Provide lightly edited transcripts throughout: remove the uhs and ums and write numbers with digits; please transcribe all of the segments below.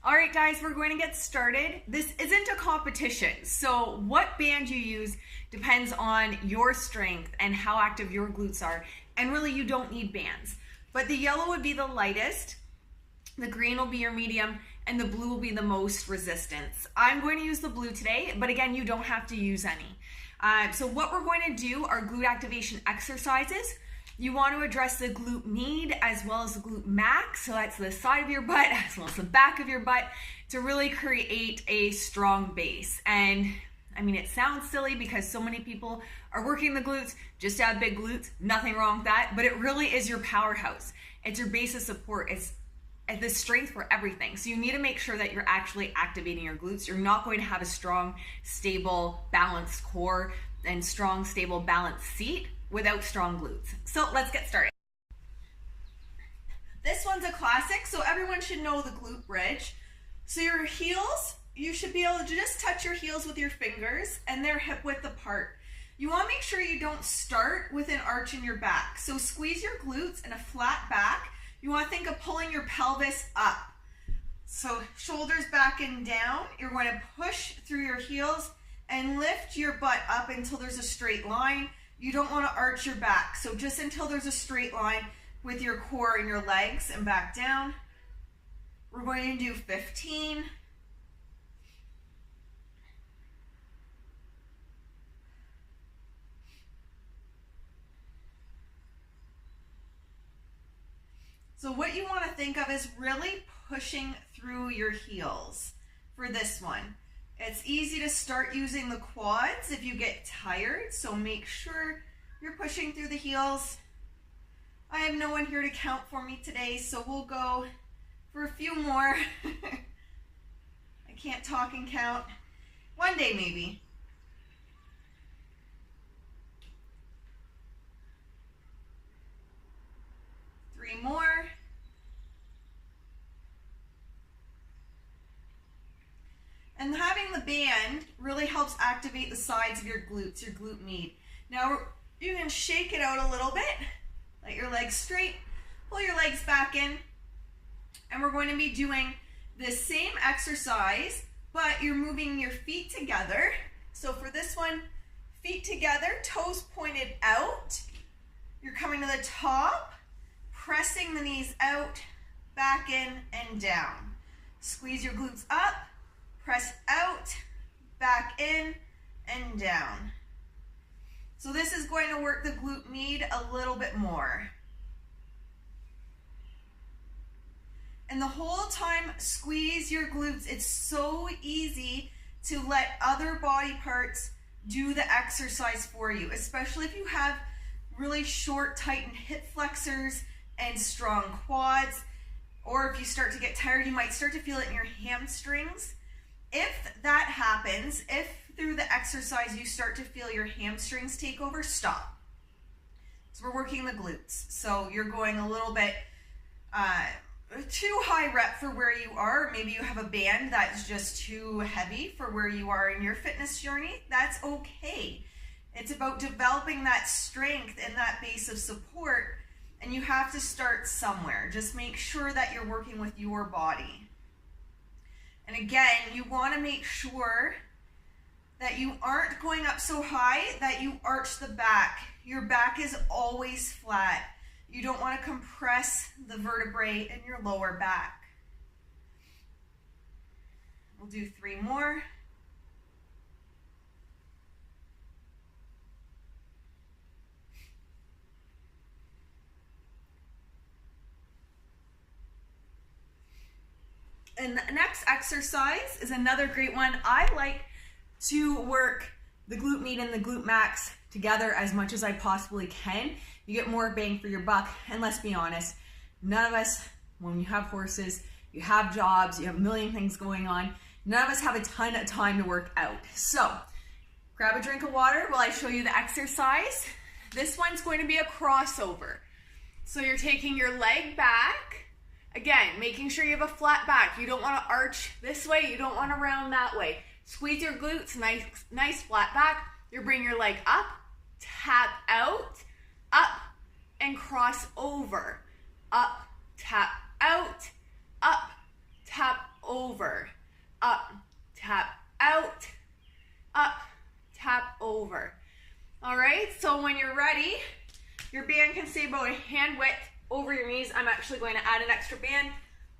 All right, guys, we're going to get started. This isn't a competition, so what band you use depends on your strength and how active your glutes are, and really you don't need bands. But the yellow would be the lightest, the green will be your medium, and the blue will be the most resistance. I'm going to use the blue today, but again, you don't have to use any. So what we're going to do are glute activation exercises. You want to address the glute med as well as the glute max, so that's the side of your butt as well as the back of your butt, to really create a strong base. And I mean, it sounds silly because so many people are working the glutes just to have big glutes, nothing wrong with that, but it really is your powerhouse. It's your base of support. It's the strength for everything. So you need to make sure that you're actually activating your glutes. You're not going to have a strong, stable, balanced core and strong, stable, balanced seat without strong glutes. So let's get started. This one's a classic, so everyone should know the glute bridge. So your heels, you should be able to just touch your heels with your fingers and they're hip width apart. You want to make sure you don't start with an arch in your back. So squeeze your glutes and a flat back. You want to think of pulling your pelvis up. So shoulders back and down. You're going to push through your heels and lift your butt up until there's a straight line. You don't want to arch your back. So just until there's a straight line with your core and your legs and back down. We're going to do 15. So what you want to think of is really pushing through your heels for this one. It's easy to start using the quads if you get tired, so make sure you're pushing through the heels. I have no one here to count for me today, so we'll go for a few more. I can't talk and count. One day maybe. Three more. And having the band really helps activate the sides of your glutes, your glute med. Now you can shake it out a little bit, let your legs straight, pull your legs back in, and we're going to be doing the same exercise, but you're moving your feet together. So for this one, feet together, toes pointed out. You're coming to the top, pressing the knees out, back in and down. Squeeze your glutes up. Press out, back in, and down. So this is going to work the glute med a little bit more. And the whole time, squeeze your glutes. It's so easy to let other body parts do the exercise for you, especially if you have really short, tightened hip flexors and strong quads, or if you start to get tired, you might start to feel it in your hamstrings. If that happens, if through the exercise you start to feel your hamstrings take over, stop. So we're working the glutes. So you're going a little bit too high rep for where you are. Maybe you have a band that's just too heavy for where you are in your fitness journey. That's okay. It's about developing that strength and that base of support, and you have to start somewhere. Just make sure that you're working with your body. And again, you want to make sure that you aren't going up so high that you arch the back. Your back is always flat. You don't want to compress the vertebrae in your lower back. We'll do 3 more. And the next exercise is another great one. I like to work the glute med and the glute max together as much as I possibly can. You get more bang for your buck. And let's be honest, none of us, when you have horses, you have jobs, you have a million things going on, none of us have a ton of time to work out. So grab a drink of water while I show you the exercise. This one's going to be a crossover. So you're taking your leg back. Again, making sure you have a flat back. You don't want to arch this way. You don't want to round that way. Squeeze your glutes, nice flat back. You bring your leg up, tap out, up, and cross over. Up, tap out, up, tap over. over, up, tap, out, up, tap, over. All right, so when you're ready, your band can stay about a hand width over your knees. I'm actually going to add an extra band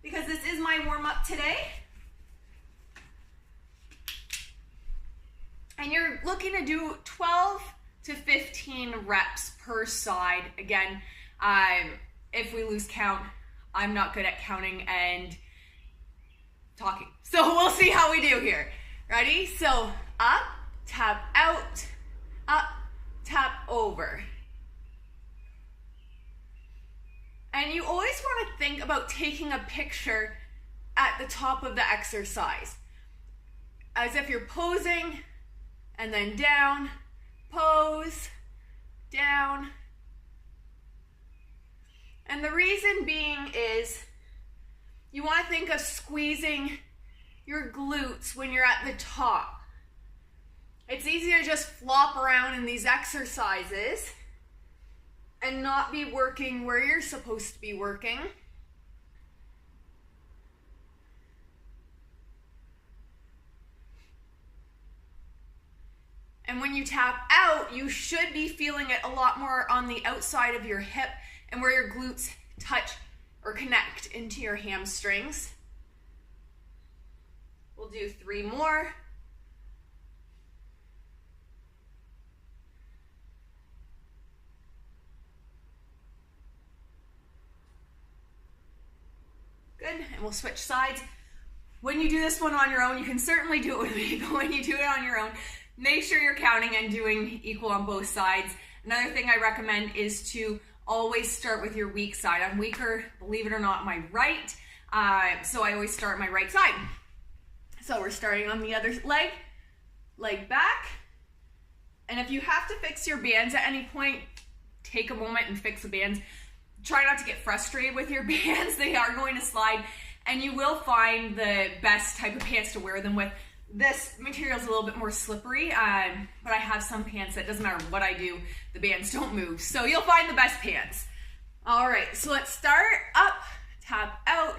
because this is my warm-up today. And you're looking to do 12 to 15 reps per side. Again, if we lose count, I'm not good at counting and talking. So we'll see how we do here. Ready? So up, tap out, up, tap over. And you always want to think about taking a picture at the top of the exercise, as if you're posing, and then down, pose, down. And the reason being is you want to think of squeezing your glutes when you're at the top. It's easy to just flop around in these exercises and not be working where you're supposed to be working. And when you tap out, you should be feeling it a lot more on the outside of your hip and where your glutes touch or connect into your hamstrings. We'll do 3 more. Good, and we'll switch sides. When you do this one on your own, you can certainly do it with me, but when you do it on your own, make sure you're counting and doing equal on both sides. Another thing I recommend is to always start with your weak side. I'm weaker, believe it or not, my right, so I always start my right side. So we're starting on the other leg back. And if you have to fix your bands at any point, take a moment and fix the bands. Try not to get frustrated with your bands. They are going to slide, and you will find the best type of pants to wear them with. This material is a little bit more slippery, but I have some pants that doesn't matter what I do, the bands don't move. So you'll find the best pants. All right, so let's start. Up, tap out,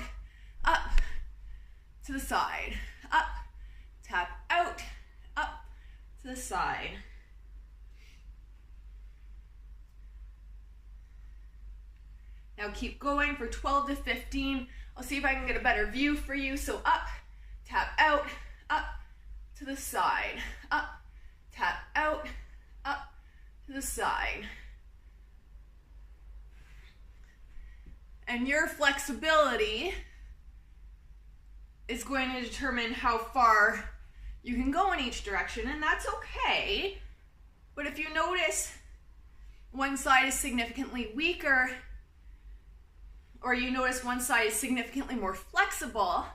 up, to the side. Up, tap out, up, to the side. Now keep going for 12 to 15. I'll see if I can get a better view for you. So up, tap out, up, to the side. Up, tap out, up, to the side. And your flexibility is going to determine how far you can go in each direction, and that's okay. But if you notice one side is significantly weaker, or you notice one side is significantly more flexible,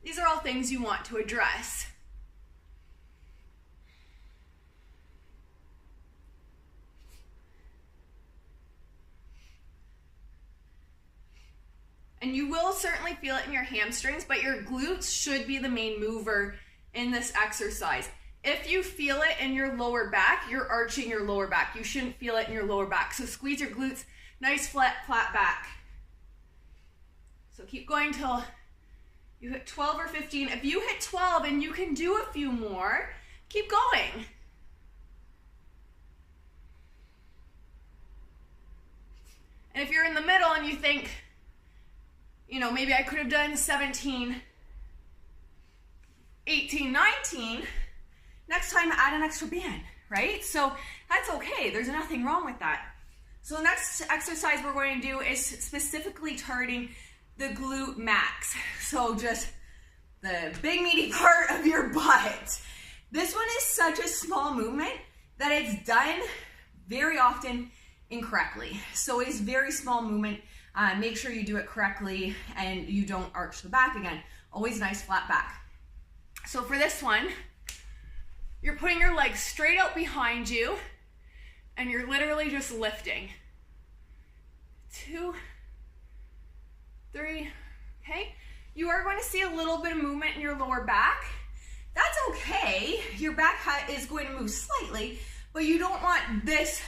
these are all things you want to address. And you will certainly feel it in your hamstrings, but your glutes should be the main mover in this exercise. If you feel it in your lower back, you're arching your lower back. You shouldn't feel it in your lower back. So squeeze your glutes, nice flat back. So keep going till you hit 12 or 15. If you hit 12 and you can do a few more, keep going. And if you're in the middle and you think, you know, maybe I could have done 17, 18, 19, next time add an extra band, right? So that's okay. There's nothing wrong with that. So the next exercise we're going to do is specifically targeting the glute max. So just the big meaty part of your butt. This one is such a small movement that it's done very often incorrectly. So it is very small movement. Make sure you do it correctly and you don't arch the back again. Always nice flat back. So for this one, you're putting your legs straight out behind you and you're literally just lifting. 2, 3, okay? You are going to see a little bit of movement in your lower back. That's okay. Your back is going to move slightly, but you don't want this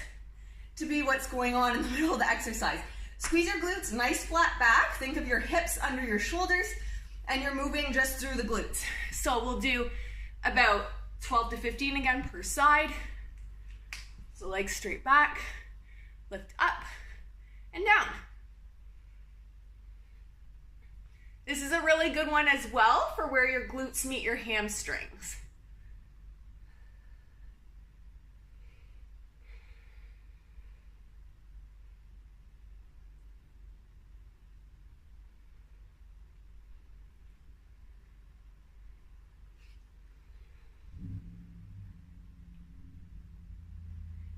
to be what's going on in the middle of the exercise. Squeeze your glutes, nice flat back. Think of your hips under your shoulders and you're moving just through the glutes. So we'll do about 12 to 15 again per side. So legs straight back, lift up and down. This is a really good one as well for where your glutes meet your hamstrings.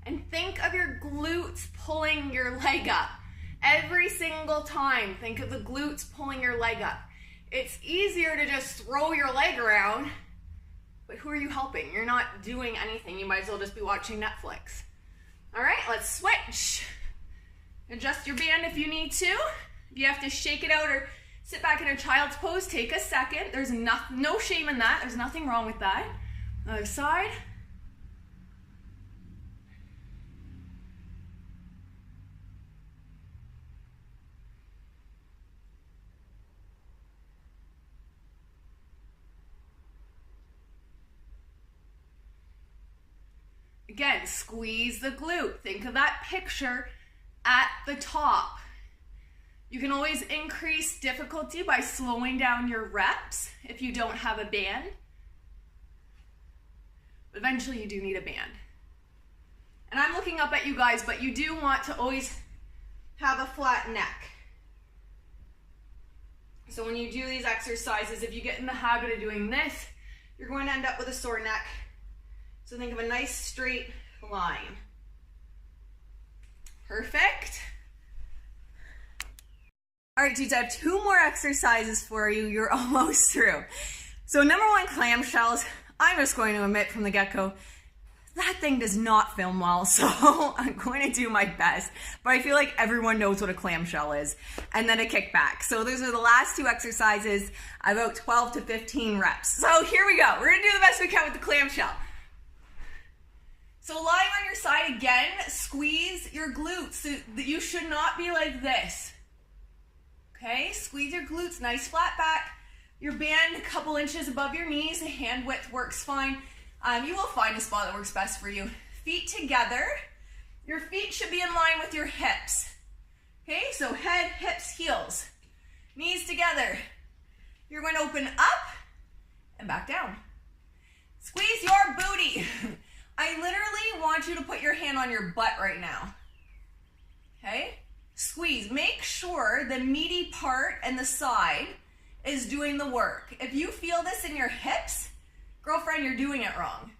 And think of your glutes pulling your leg up. Every single time, think of the glutes pulling your leg up. It's easier to just throw your leg around, but who are you helping? You're not doing anything. You might as well just be watching Netflix. All right, let's switch. Adjust your band if you need to. If you have to shake it out or sit back in a child's pose, take a second. There's no shame in that. There's nothing wrong with that. Other side. Again, squeeze the glute. Think of that picture at the top. You can always increase difficulty by slowing down your reps if you don't have a band. But eventually you do need a band. And I'm looking up at you guys, but you do want to always have a flat neck. So when you do these exercises, if you get in the habit of doing this, you're going to end up with a sore neck. So think of a nice straight line. Perfect. All right, dudes, I have 2 more exercises for you. You're almost through. So number 1, clamshells. I'm just going to admit from the get-go, that thing does not film well, so I'm going to do my best. But I feel like everyone knows what a clamshell is. And then a kickback. So those are the last 2 exercises, about 12 to 15 reps. So here we go. We're going to do the best we can with the clamshell. So lying on your side again, squeeze your glutes. So you should not be like this. Okay, squeeze your glutes, nice flat back. Your band a couple inches above your knees, hand width works fine. You will find a spot that works best for you. Feet together. Your feet should be in line with your hips. Okay, so head, hips, heels. Knees together. You're going to open up and back down. Squeeze your booty. I literally want you to put your hand on your butt right now. Okay? Squeeze. Make sure the meaty part and the side is doing the work. If you feel this in your hips, girlfriend, you're doing it wrong.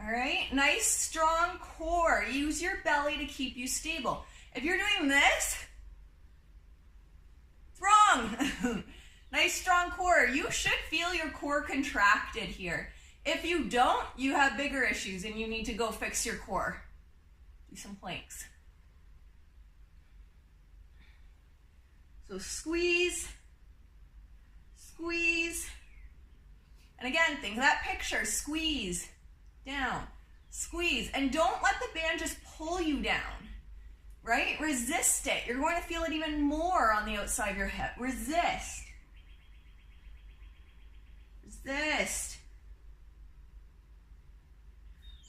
All right? Nice, strong core. Use your belly to keep you stable. If you're doing this, it's wrong. Nice, strong core. You should feel your core contracted here. If you don't, you have bigger issues and you need to go fix your core. Do some planks. So squeeze, squeeze. And again, think of that picture. Squeeze, down, squeeze. And don't let the band just pull you down, right? Resist it. You're going to feel it even more on the outside of your hip. Resist. Resist.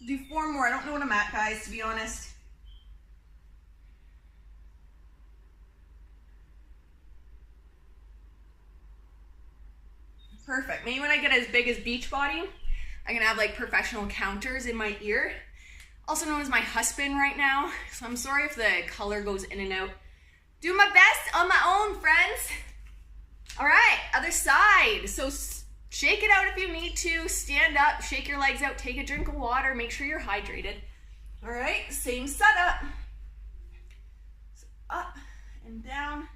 Do 4 more. I don't know what I'm at, guys, to be honest. Perfect. Maybe when I get as big as Beachbody, I'm going to have like professional counters in my ear. Also known as my husband right now. So I'm sorry if the color goes in and out. Do my best on my own, friends. All right, other side. So shake it out if you need to. Stand up, shake your legs out, take a drink of water, make sure you're hydrated. All right, same setup. So up and down.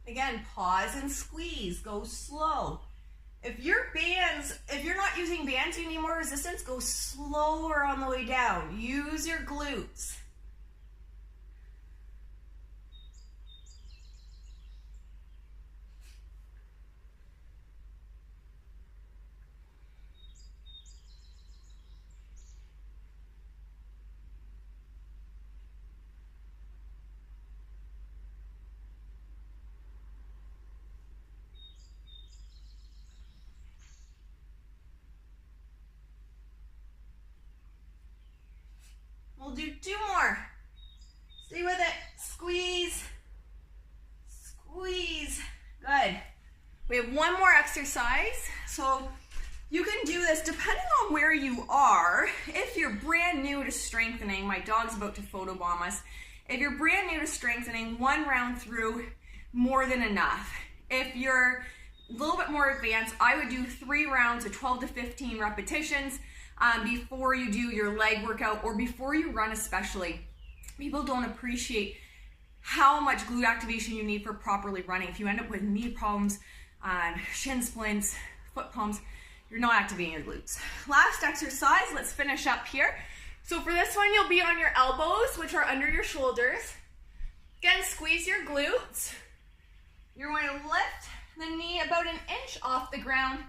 Again, pause and squeeze. Go slow. If you're not using bands, you need more resistance, go slower on the way down. Use your glutes. We'll do 2 more. Stay with it. Squeeze. Squeeze. Good. We have 1 more exercise. So you can do this depending on where you are. If you're brand new to strengthening, my dog's about to photobomb us. If you're brand new to strengthening, 1 round through, more than enough. If you're a little bit more advanced, I would do 3 rounds of 12 to 15 repetitions. Before you do your leg workout or before you run especially. People don't appreciate how much glute activation you need for properly running. If you end up with knee problems, shin splints, foot pumps, you're not activating your glutes. Last exercise, let's finish up here. So for this one, you'll be on your elbows, which are under your shoulders. Again, squeeze your glutes. You're going to lift the knee about 1 inch off the ground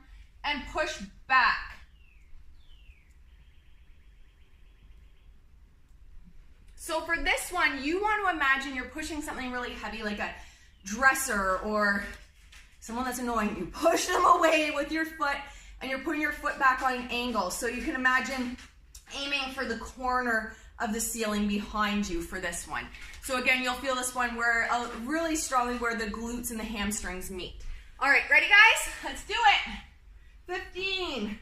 and push back. So for this one, you want to imagine you're pushing something really heavy like a dresser or someone that's annoying. You push them away with your foot and you're putting your foot back on an angle. So you can imagine aiming for the corner of the ceiling behind you for this one. So again, you'll feel this one where really strongly where the glutes and the hamstrings meet. All right, ready guys? Let's do it. 15.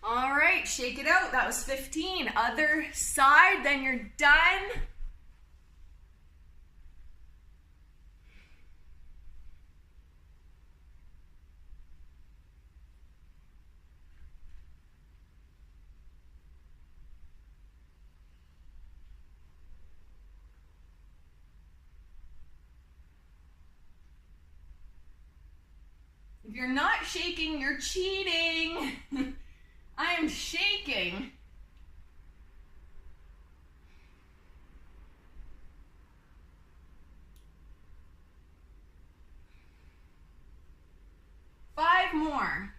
All right, shake it out. That was 15. Other side, then you're done. If you're not shaking, you're cheating. I am shaking. Five more.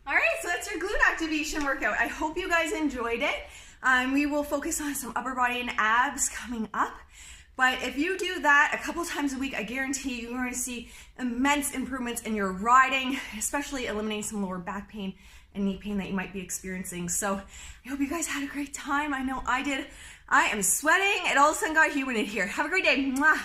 All right, so that's your glute activation workout. I hope you guys enjoyed it. We will focus on some upper body and abs coming up. But if you do that a couple times a week, I guarantee you're going to see immense improvements in your riding, especially eliminating some lower back pain and knee pain that you might be experiencing. So I hope you guys had a great time. I know I did. I am sweating. It all of a sudden got humid in here. Have a great day. Mwah.